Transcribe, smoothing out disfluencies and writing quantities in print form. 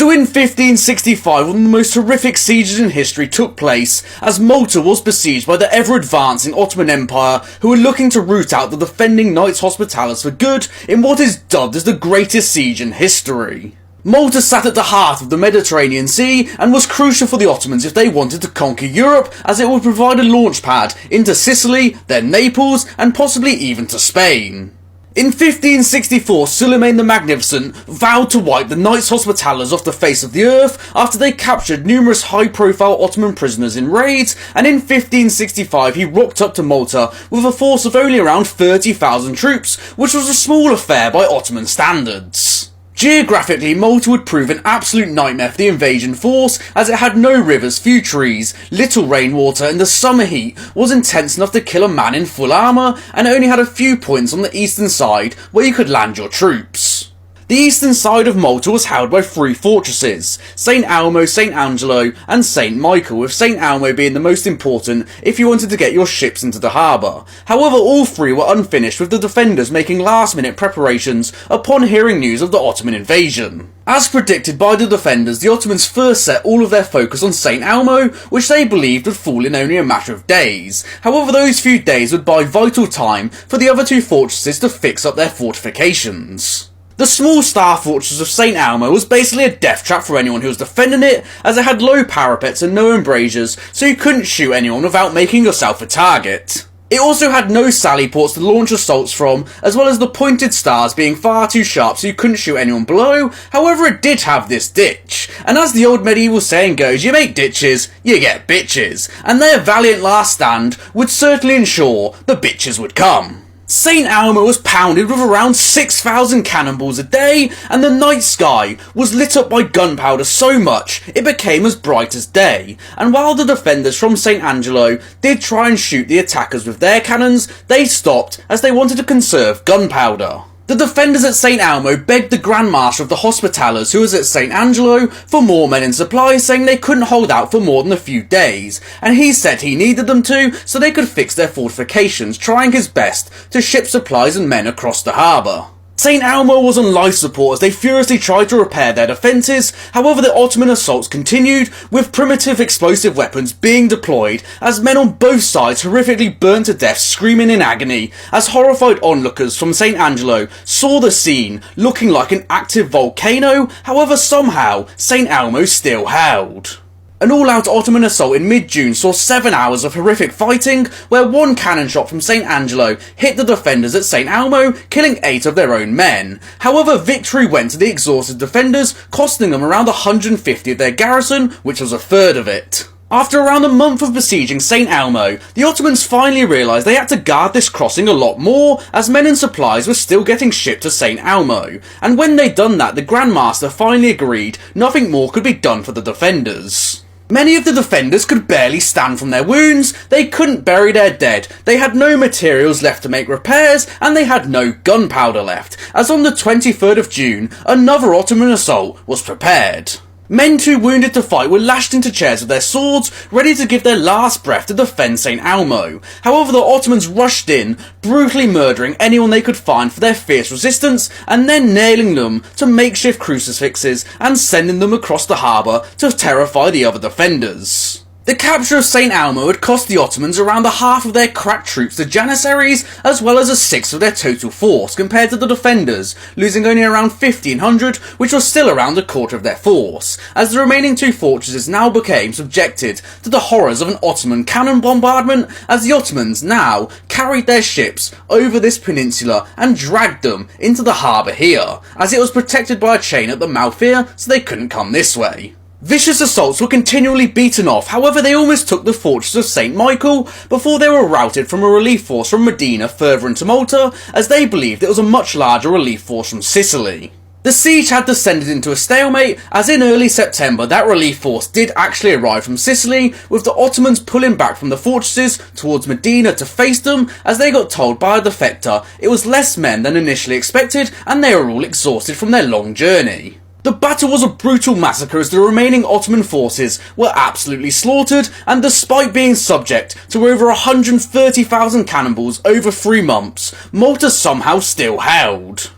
So in 1565, one of the most horrific sieges in history took place, as Malta was besieged by the ever-advancing Ottoman Empire, who were looking to root out the defending Knights Hospitallers for good in what is dubbed as the greatest siege in history. Malta sat at the heart of the Mediterranean Sea and was crucial for the Ottomans if they wanted to conquer Europe, as it would provide a launch pad into Sicily, then Naples, and possibly even to Spain. In 1564, Suleiman the Magnificent vowed to wipe the Knights Hospitallers off the face of the earth after they captured numerous high-profile Ottoman prisoners in raids, and in 1565 he rocked up to Malta with a force of only around 30,000 troops, which was a small affair by Ottoman standards. Geographically, Malta would prove an absolute nightmare for the invasion force, as it had no rivers, few trees, little rainwater, and the summer heat was intense enough to kill a man in full armour, and only had a few points on the eastern side where you could land your troops. The eastern side of Malta was held by three fortresses: St. Elmo, St. Angelo, and St. Michael, with St. Elmo being the most important if you wanted to get your ships into the harbour. However, all three were unfinished, with the defenders making last-minute preparations upon hearing news of the Ottoman invasion. As predicted by the defenders, the Ottomans first set all of their focus on St. Elmo, which they believed would fall in only a matter of days. However, those few days would buy vital time for the other two fortresses to fix up their fortifications. The small star fortress of St. Elmo was basically a death trap for anyone who was defending it, as it had low parapets and no embrasures, so you couldn't shoot anyone without making yourself a target. It also had no sally ports to launch assaults from, as well as the pointed stars being far too sharp so you couldn't shoot anyone below. However, it did have this ditch, and as the old medieval saying goes, you make ditches, you get bitches, and their valiant last stand would certainly ensure the bitches would come. St. Elmo was pounded with around 6,000 cannonballs a day, and the night sky was lit up by gunpowder so much it became as bright as day. And while the defenders from St. Angelo did try and shoot the attackers with their cannons, they stopped as they wanted to conserve gunpowder. The defenders at St. Elmo begged the Grand Master of the Hospitallers, who was at St. Angelo, for more men and supplies, saying they couldn't hold out for more than a few days, and he said he needed them to so they could fix their fortifications, trying his best to ship supplies and men across the harbour. St. Elmo was on life support as they furiously tried to repair their defences. However, the Ottoman assaults continued, with primitive explosive weapons being deployed as men on both sides horrifically burned to death, screaming in agony, as horrified onlookers from St. Angelo saw the scene looking like an active volcano. However, somehow St. Elmo still held. An all-out Ottoman assault in mid-June saw 7 hours of horrific fighting, where one cannon shot from St. Angelo hit the defenders at St. Elmo, killing 8 of their own men. However, victory went to the exhausted defenders, costing them around 150 of their garrison, which was a third of it. After around a month of besieging St. Elmo, the Ottomans finally realised they had to guard this crossing a lot more, as men and supplies were still getting shipped to St. Elmo, and when they'd done that, the Grand Master finally agreed nothing more could be done for the defenders. Many of the defenders could barely stand from their wounds, they couldn't bury their dead, they had no materials left to make repairs, and they had no gunpowder left, as on the 23rd of June, another Ottoman assault was prepared. Men too wounded to fight were lashed into chairs with their swords, ready to give their last breath to defend St. Elmo. However, the Ottomans rushed in, brutally murdering anyone they could find for their fierce resistance, and then nailing them to makeshift crucifixes and sending them across the harbour to terrify the other defenders. The capture of St. Elmo had cost the Ottomans around a half of their crack troops to Janissaries, as well as a sixth of their total force, compared to the defenders, losing only around 1,500, which was still around a quarter of their force, as the remaining two fortresses now became subjected to the horrors of an Ottoman cannon bombardment, as the Ottomans now carried their ships over this peninsula and dragged them into the harbour here, as it was protected by a chain at the mouth here, so they couldn't come this way. Vicious assaults were continually beaten off, however they almost took the fortress of St. Michael before they were routed from a relief force from Medina further into Malta, as they believed it was a much larger relief force from Sicily. The siege had descended into a stalemate, as in early September that relief force did actually arrive from Sicily, with the Ottomans pulling back from the fortresses towards Medina to face them, as they got told by a defector it was less men than initially expected and they were all exhausted from their long journey. The battle was a brutal massacre as the remaining Ottoman forces were absolutely slaughtered, and despite being subject to over 130,000 cannonballs over 3 months, Malta somehow still held.